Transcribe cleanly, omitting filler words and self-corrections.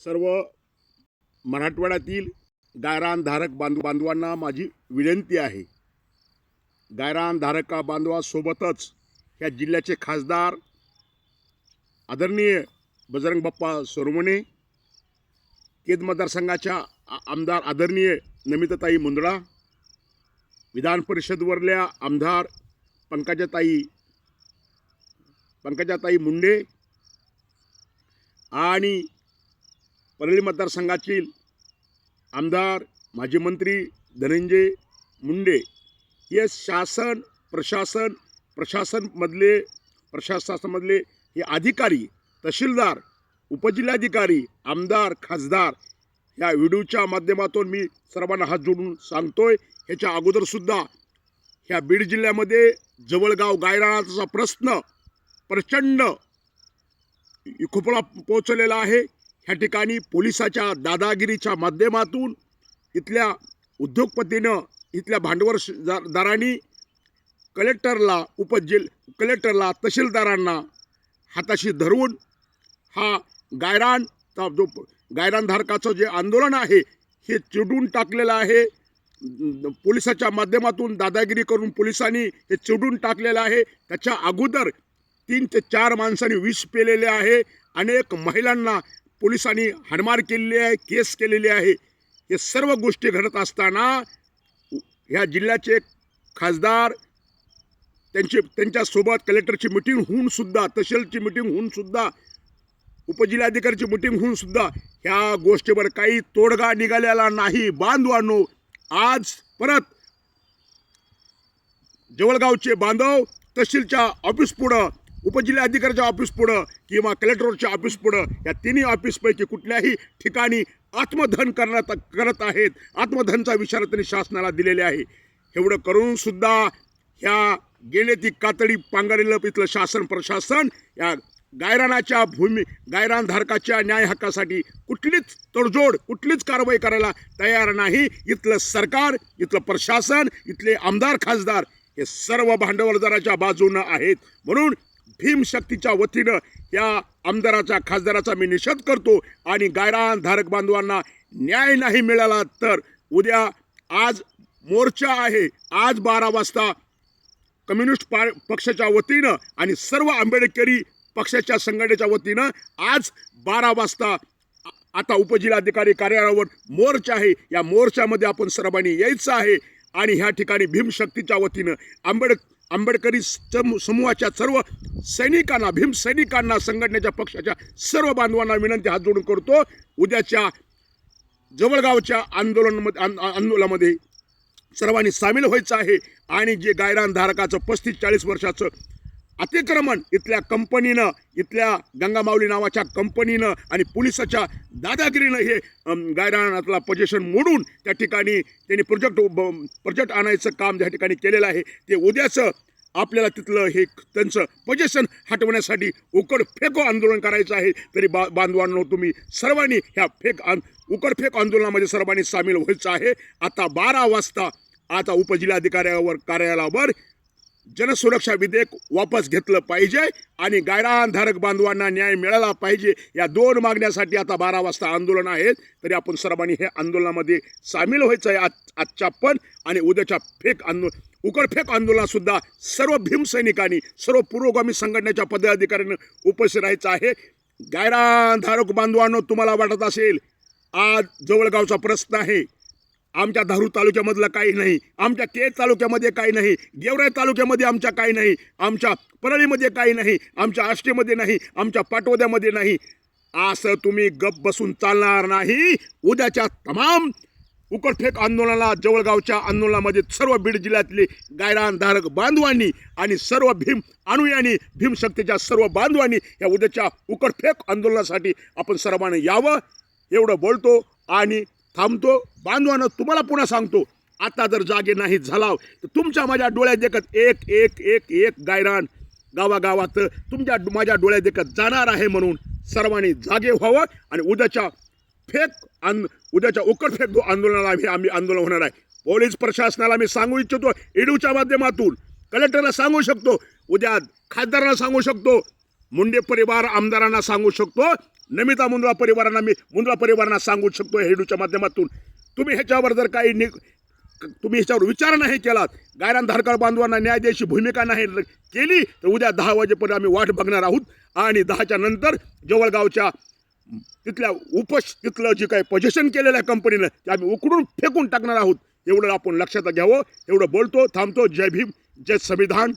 सर्व मराठवाड्यातील गायरानधारक बांधवांना माझी विनंती आहे. गायरानधारक बांधवासोबतच ह्या जिल्ह्याचे खासदार आदरणीय बजरंग बाप्पा सोनवणे, केज मतदारसंघाच्या आमदार आदरणीय नमिताताई मुंदडा, विधान परिषदवरल्या आमदार पंकजाताई मुंडे आणि परळी मतदारसंघातील आमदार माजी मंत्री धनंजय मुंडे हे प्रशासनामधले हे अधिकारी, तहसीलदार, उपजिल्हाधिकारी, आमदार, खासदार या व्हिडिओच्या माध्यमातून मी सर्वांना हात जोडून सांगतोय. ह्याच्या अगोदरसुद्धा ह्या बीड जिल्ह्यामध्ये जवळगाव गायरानाचा प्रश्न प्रचंड विकोपाला पोहोचलेला आहे. ह्या ठिकाणी पोलिसाच्या दादागिरीच्या माध्यमातून इथल्या उद्योगपतीनं, इथल्या भांडवलदारांनी कलेक्टरला, तहसीलदारांना हाताशी धरून हा गायरानधारकाचं जे आंदोलन आहे हे चिडून टाकलेलं आहे. पोलिसाच्या माध्यमातून दादागिरी करून पोलिसांनी हे चिडून टाकलेलं आहे. त्याच्या अगोदर 3 ते 4 माणसांनी विष पेलेले आहे. अनेक महिलांना पोलिसांनी हाणमार केलेली आहे, केस केलेली आहे. हे सर्व गोष्टी घडत असताना ह्या जिल्ह्याचे खासदार त्यांच्यासोबत कलेक्टरची मीटिंग होऊन सुद्धा, तहसीलची मीटिंग होऊन सुद्धा, उपजिल्हाधिकारीची मीटिंग होऊन सुद्धा ह्या गोष्टीवर काही तोडगा निघालेला नाही. बांधवांनो, आज परत जवळगावचे बांधव तहसीलच्या ऑफिस पुढं, उपजिल्हाधिकाऱ्याच्या ऑफिस पुढं किंवा कलेक्टरच्या ऑफिस पुढं या तिन्ही ऑफिसपैकी कुठल्याही ठिकाणी आत्मदहन करत आहेत. आत्मदहनचा इशारा त्यांनी शासनाला दिलेले आहे. एवढं करून सुद्धा ह्या गेलेती कातडी पांघरलेलं इथलं शासन प्रशासन या गायरानधारकाच्या न्याय हक्कासाठी कुठलीच तडजोड, कुठलीच कारवाई करायला तयार नाही. इथलं सरकार, इथलं प्रशासन, इथले आमदार, खासदार हे सर्व भांडवलदाराच्या बाजूनं आहेत. म्हणून भीमशक्तीच्या वतीनं या आमदाराचा, खासदाराचा मी निषेध करतो. आणि गायरानधारक बांधवांना न्याय नाही मिळाला तर आज मोर्चा आहे. आज 12 वाजता कम्युनिस्ट पक्षाच्या वतीनं आणि सर्व आंबेडकरी पक्षाच्या संघटनेच्या वतीनं आज 12 वाजता आता उपजिल्हाधिकारी कार्यालयावर मोर्चा आहे. या मोर्चामध्ये आपण सर्वांनी यायचं आहे. आणि ह्या ठिकाणी भीमशक्तीच्या वतीनं आंबेडकरी समूहाच्या सर्व सैनिकांना, भीमसैनिकांना, संघटनेच्या पक्षाच्या सर्व बांधवांना विनंती हात जोडून करतो. उद्याच्या जवळगावच्या आंदोलनामध्ये सर्वांनी सामील व्हायचं आहे. आणि जे गायरानधारकाचं 35-40 वर्षाचं अतिक्रमण इथल्या कंपनीनं, इथल्या गंगामाऊली नावाच्या कंपनीनं आणि पोलिसाच्या दादागिरीनं हे गायरानातला पोझिशन मोडून त्या ठिकाणी त्यांनी प्रोजेक्ट आणायचं काम त्या ठिकाणी केलेलं आहे. ते उद्याचं आपल्याला तिथलं हे त्यांचं पोझिशन हटवण्यासाठी उकडफेक आंदोलन करायचं आहे. तरी बांधवांनो, तुम्ही सर्वांनी ह्या उकडफेक आंदोलनामध्ये सर्वांनी सामील व्हायचं आहे. आता 12 वाजता आता उपजिल्हाधिकाऱ्यावर कार्यालयावर जनसुरक्षा विधेयक वापस घेतलं पाहिजे आणि गायरानधारक बांधवांना न्याय मिळाला पाहिजे. या 2 मागण्यासाठी आता 12 वाजता आंदोलन आहे. तरी आपण सर्वांनी हे आंदोलनामध्ये सामील व्हायचं आहे आजच्या पण. आणि उद्याच्या उकडफेक आंदोलनात सुद्धा सर्व भीमसैनिकांनी, सर्व पुरोगामी संघटनेच्या पदाधिकाऱ्यांनी उपस्थित राहायचं आहे. गायरानधारक बांधवांनो, तुम्हाला वाटत असेल आज जवळगावचा प्रश्न आहे, आमच्या धारूर तालुक्यामधलं काही नाही, आमच्या केज तालुक्यामध्ये काही नाही, गेवराई तालुक्यामध्ये आमच्या काही नाही, आमच्या परळीमध्ये काही नाही, आमच्या आष्टीमध्ये नाही, आमच्या पाटोद्यामध्ये नाही, असं तुम्ही गप बसून चालणार नाही. उद्याच्या तमाम उकडफेक आंदोलनाला, जवळगावच्या आंदोलनामध्ये सर्व बीड जिल्ह्यातले गायरानधारक बांधवांनी आणि सर्व भीम अनुयायांनी, भीमशक्तीच्या सर्व बांधवांनी या उद्याच्या उकडफेक आंदोलनासाठी आपण सर्वांनी यावं. एवढं बोलतो आणि थांबतो. बांधवानं, तुम्हाला पुन्हा सांगतो, आता जर जागे नाही झाला तर तुमच्या माझ्या डोळ्यात देखत एक गायरान गावागावात माझ्या डोळ्यात देखत जाणार आहे. म्हणून सर्वांनी जागे व्हावं. आणि उद्याच्या उकडफेक आंदोलनाला आम्ही आंदोलन होणार आहे. पोलीस प्रशासनाला मी सांगू इच्छितो, ईडूच्या माध्यमातून कलेक्टरला सांगू शकतो, उद्या खासदाराला सांगू शकतो, मुंडे परिवार आमदारांना सांगू शकतो, नमिता मुंदळा परिवारांना मी मुंदळा परिवारांना सांगू शकतो हेडूच्या माध्यमातून, तुम्ही ह्याच्यावर जर काही तुम्ही ह्याच्यावर विचार नाही केलात, गायरान धारकाळ बांधवांना न्याय द्यायची भूमिका नाही केली तर उद्या 10 वाजेपर्यंत आम्ही वाट बघणार आहोत आणि 10च्या नंतर जवळगावच्या तिथलं जे काही पोझिशन केलेलं आहे कंपनीनं ते आम्ही उकडून फेकून टाकणार आहोत. एवढं आपण लक्षात घ्यावं. एवढं बोलतो, थांबतो. जय भीम, जय संविधान.